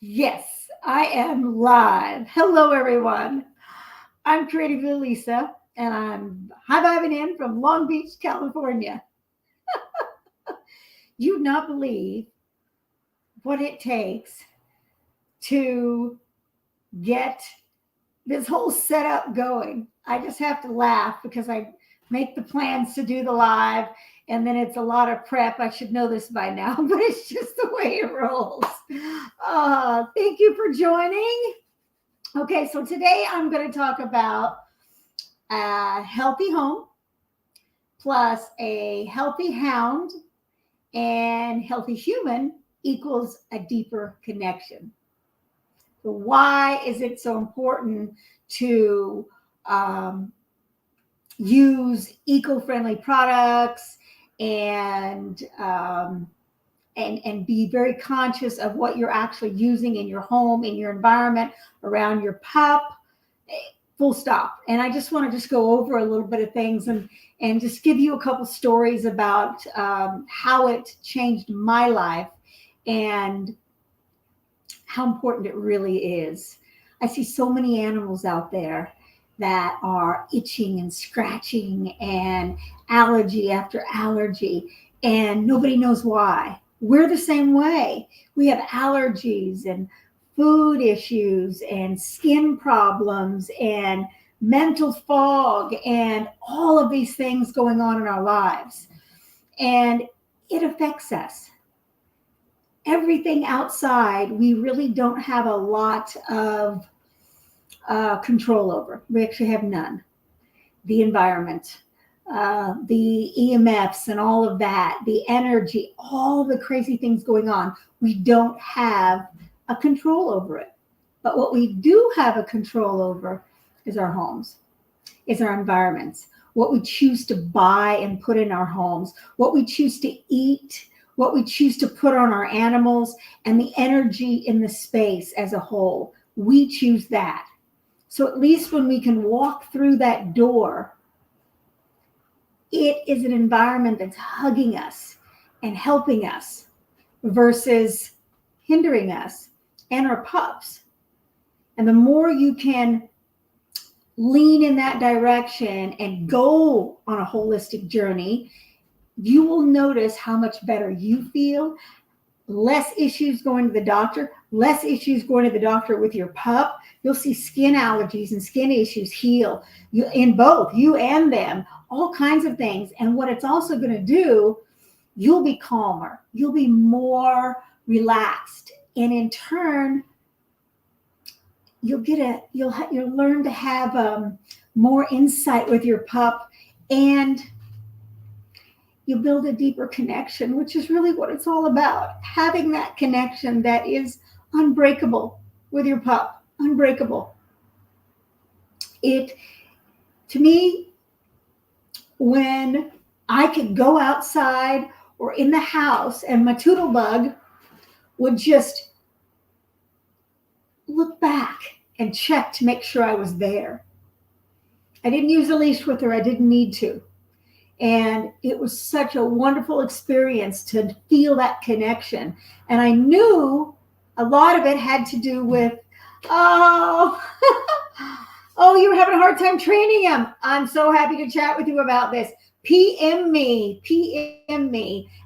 Yes, I am live. Hello, everyone. I'm Creative Lisa, and I'm high vibing in from Long Beach, California. You'd not believe what it takes to get this whole setup going. I just have to laugh because I make the plans to do the live, and then it's a lot of prep. I should know this by now, but it's just the way it rolls. Thank you for joining. Okay, so today I'm going to talk about a healthy home plus a healthy hound and healthy human equals a deeper connection. So why is it so important to um, use eco-friendly products and and be very conscious of what you're actually using in your home, in your environment, around your pup? Full stop. And I just want to just go over a little bit of things and just give you a couple stories about how it changed my life and how important it really is. I see so many animals out there that are itching and scratching and allergy after allergy, and nobody knows why. We're the same way. We have allergies and food issues and skin problems and mental fog and all of these things going on in our lives. And it affects us. Everything outside, we really don't have a lot of control over. We actually have none. The environment, the EMFs and all of that, the energy, all the crazy things going on, we don't have a control over it. But what we do have a control over is our homes, is our environments, what we choose to buy and put in our homes, what we choose to eat, what we choose to put on our animals, and the energy in the space as a whole. We choose that. So at least when we can walk through that door, it is an environment that's hugging us and helping us versus hindering us and our pups. And the more you can lean in that direction and go on a holistic journey, you will notice how much better you feel. Less issues going to the doctor, less issues going to the doctor with your pup. You'll see skin allergies and skin issues heal in both you and them, all kinds of things. And what it's also going to do, you'll be calmer, you'll be more relaxed, and in turn, you'll learn to have more insight with your pup, and you build a deeper connection, which is really what it's all about. Having that connection that is unbreakable with your pup, unbreakable. It, to me, when I could go outside or in the house and my Toodle Bug would just look back and check to make sure I was there. I didn't use a leash with her. I didn't need to. And it was such a wonderful experience to feel that connection. And I knew a lot of it had to do with, oh, oh, you were having a hard time training him. I'm so happy to chat with you about this. PM me,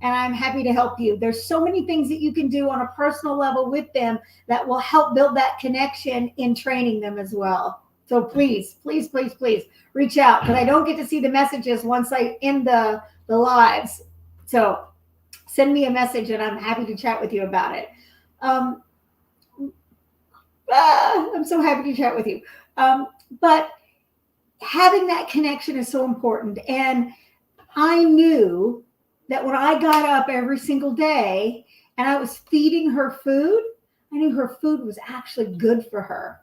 and I'm happy to help you. There's so many things that you can do on a personal level with them that will help build that connection in training them as well. So please, please, please, please reach out, because I don't get to see the messages once I end the lives. So send me a message and I'm happy to chat with you about it. I'm so happy to chat with you. But having that connection is so important. And I knew that when I got up every single day and I was feeding her food, I knew her food was actually good for her.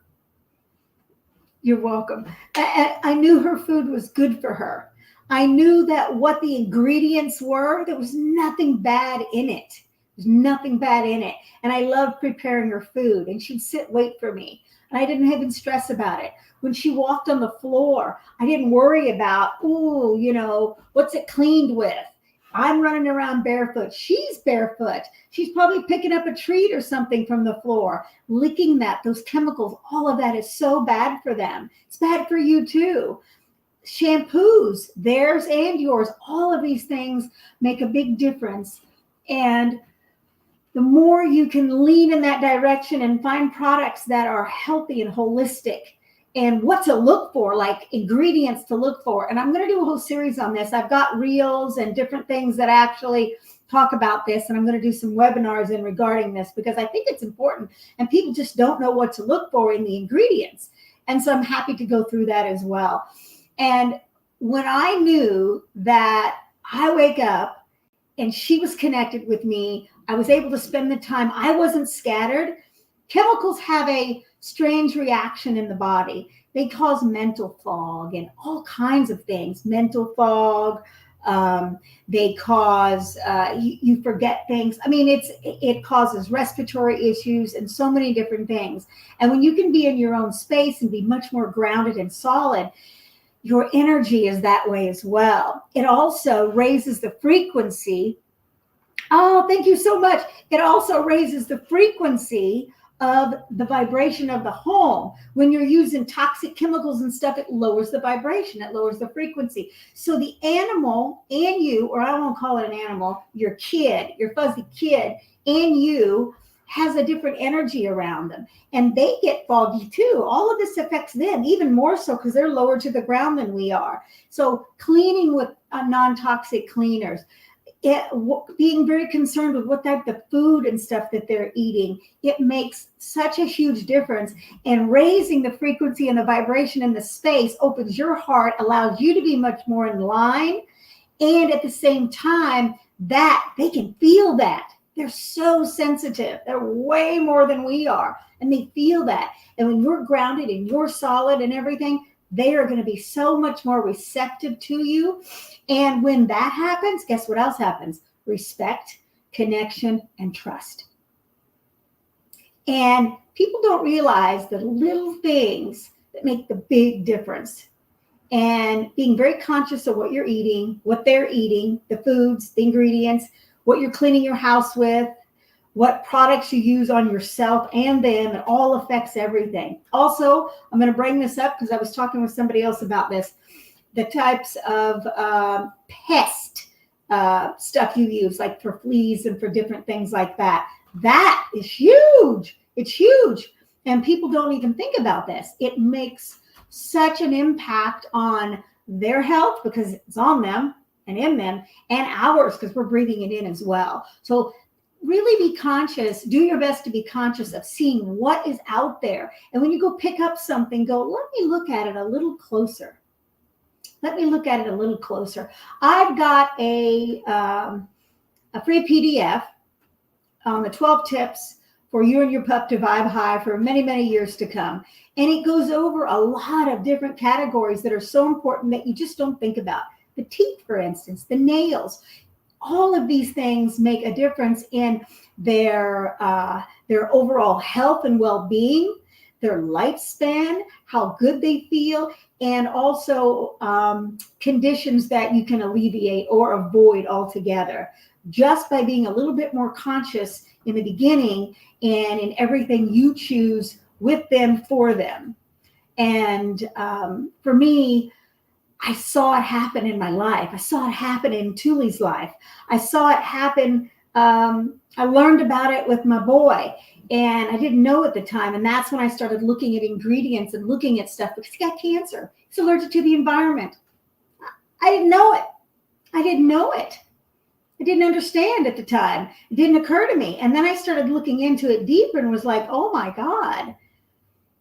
You're welcome. I knew her food was good for her. I knew that what the ingredients were, there was nothing bad in it. There's nothing bad in it. And I loved preparing her food, and she'd wait for me. And I didn't even stress about it. When she walked on the floor, I didn't worry about, what's it cleaned with? I'm running around barefoot. She's barefoot. She's probably picking up a treat or something from the floor, licking that, those chemicals. All of that is so bad for them. It's bad for you too. Shampoos, theirs and yours, all of these things make a big difference. And the more you can lean in that direction and find products that are healthy and holistic and what to look for, like ingredients to look for. And I'm going to do a whole series on this. I've got reels and different things that actually talk about this. And I'm going to do some webinars in regarding this because I think it's important and people just don't know what to look for in the ingredients. And so I'm happy to go through that as well. And when I knew that I wake up and she was connected with me, I was able to spend the time. I wasn't scattered. Chemicals have a strange reaction in the body. They cause mental fog and all kinds of things. Mental fog. They cause you forget things. I mean, it causes respiratory issues and so many different things. And when you can be in your own space and be much more grounded and solid, your energy is that way as well. It also raises the frequency. Oh, thank you so much. It also raises the frequency of the vibration of the home. When you're using toxic chemicals and stuff, it lowers the vibration, it lowers the frequency. So the animal and you, or I won't call it an animal, your kid, your fuzzy kid and you has a different energy around them. And they get foggy too. All of this affects them even more so because they're lower to the ground than we are. So cleaning with non-toxic cleaners, being very concerned with what type of food and stuff that they're eating, it makes such a huge difference. And raising the frequency and the vibration in the space opens your heart, allows you to be much more in line. And at the same time, that they can feel that. They're so sensitive. They're way more than we are. And they feel that. And when you're grounded and you're solid and everything, they are going to be so much more receptive to you. And when that happens, guess what else happens? Respect, connection, and trust. And people don't realize the little things that make the big difference. And being very conscious of what you're eating, what they're eating, the foods, the ingredients, what you're cleaning your house with, what products you use on yourself and them, it all affects everything. Also, I'm going to bring this up because I was talking with somebody else about this. The types of pest stuff you use, like for fleas and for different things like that. That is huge. It's huge. And people don't even think about this. It makes such an impact on their health because it's on them and in them, and ours because we're breathing it in as well. So really be conscious. Do your best to be conscious of seeing what is out there. And when you go pick up something, go, let me look at it a little closer. Let me look at it a little closer. I've got a free PDF on the 12 tips for you and your pup to vibe high for many, many years to come. And it goes over a lot of different categories that are so important that you just don't think about. The teeth, for instance, the nails. All of these things make a difference in their overall health and well-being, their lifespan, how good they feel, and also conditions that you can alleviate or avoid altogether just by being a little bit more conscious in the beginning and in everything you choose with them, for them. And for me, I saw it happen in my life. I saw it happen in Thule's life. I saw it happen. I learned about it with my boy, and I didn't know at the time. And that's when I started looking at ingredients and looking at stuff because he got cancer. He's allergic to the environment. I didn't know it. I didn't know it. I didn't understand at the time. It didn't occur to me. And then I started looking into it deeper and was like, oh my God.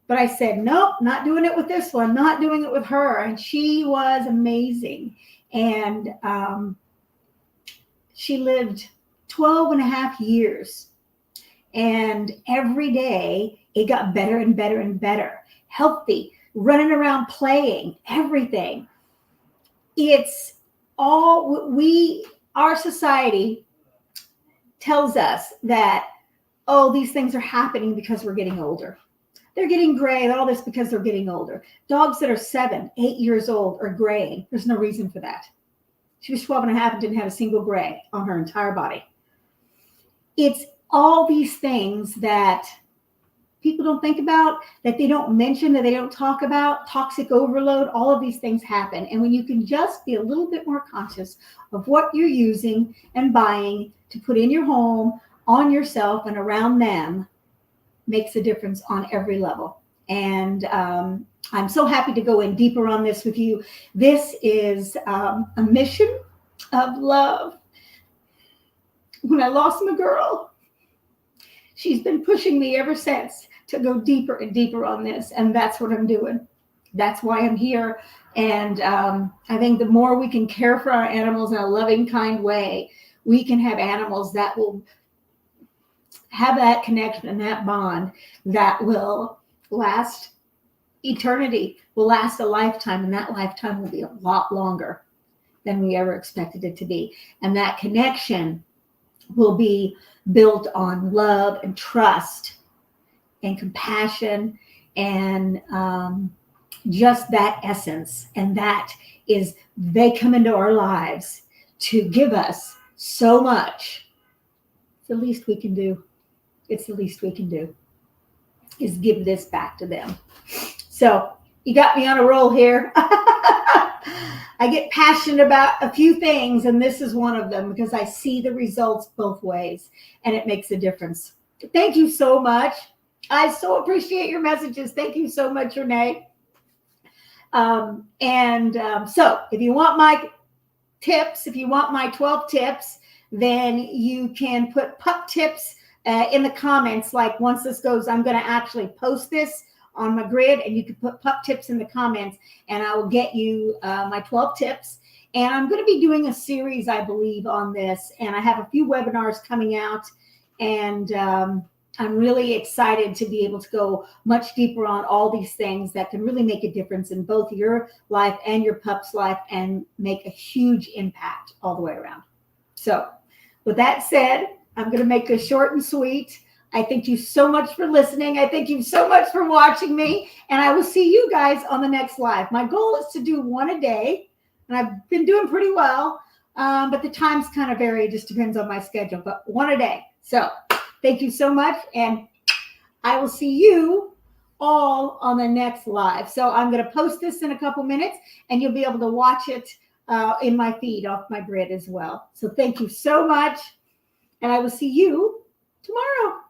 But I said, nope, not doing it with this one, not doing it with her. And she was amazing. And she lived 12 and a half years. And every day it got better and better and better. Healthy, running around playing, everything. It's all our society tells us that, oh, these things are happening because we're getting older. They're getting gray, all this because they're getting older. Dogs that are 7, 8 years old are graying. There's no reason for that. She was 12 and a half and didn't have a single gray on her entire body. It's all these things that people don't think about, that they don't mention, that they don't talk about. Toxic overload, all of these things happen. And when you can just be a little bit more conscious of what you're using and buying to put in your home, on yourself and around them, makes a difference on every level. And I'm so happy to go in deeper on this with you. This is a mission of love. When I lost my girl, she's been pushing me ever since to go deeper and deeper on this. And that's what I'm doing. That's why I'm here. And I think the more we can care for our animals in a loving, kind way, we can have animals that will have that connection and that bond that will last eternity, will last a lifetime. And that lifetime will be a lot longer than we ever expected it to be. And that connection will be built on love and trust and compassion and just that essence. And that is, they come into our lives to give us so much. It's the least we can do. It's the least we can do is give this back to them. So you got me on a roll here. I get passionate about a few things, and this is one of them because I see the results both ways, and it makes a difference. Thank you so much. I so appreciate your messages. Thank you so much, Renee. So if you want my tips, if you want my 12 tips, then you can put pup tips in the comments. Like once this goes, I'm going to actually post this on my grid, and you can put pup tips in the comments, and I will get you my 12 tips. And I'm going to be doing a series, I believe, on this, and I have a few webinars coming out, and I'm really excited to be able to go much deeper on all these things that can really make a difference in both your life and your pup's life and make a huge impact all the way around. So with that said, I'm going to make this short and sweet. I thank you so much for listening. I thank you so much for watching me. And I will see you guys on the next live. My goal is to do one a day. And I've been doing pretty well. But the times kind of vary. It just depends on my schedule. But one a day. So thank you so much. And I will see you all on the next live. So I'm going to post this in a couple minutes. And you'll be able to watch it in my feed off my grid as well. So thank you so much. And I will see you tomorrow.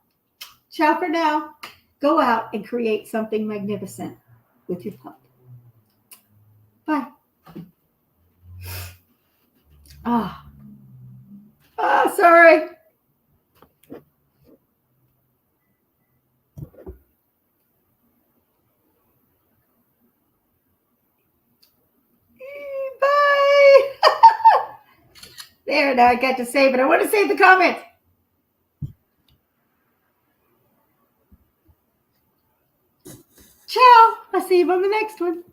Ciao for now. Go out and create something magnificent with your pup. Bye. Sorry. Bye. There, now I got to save it. I want to save the comments. Ciao. I'll see you on the next one.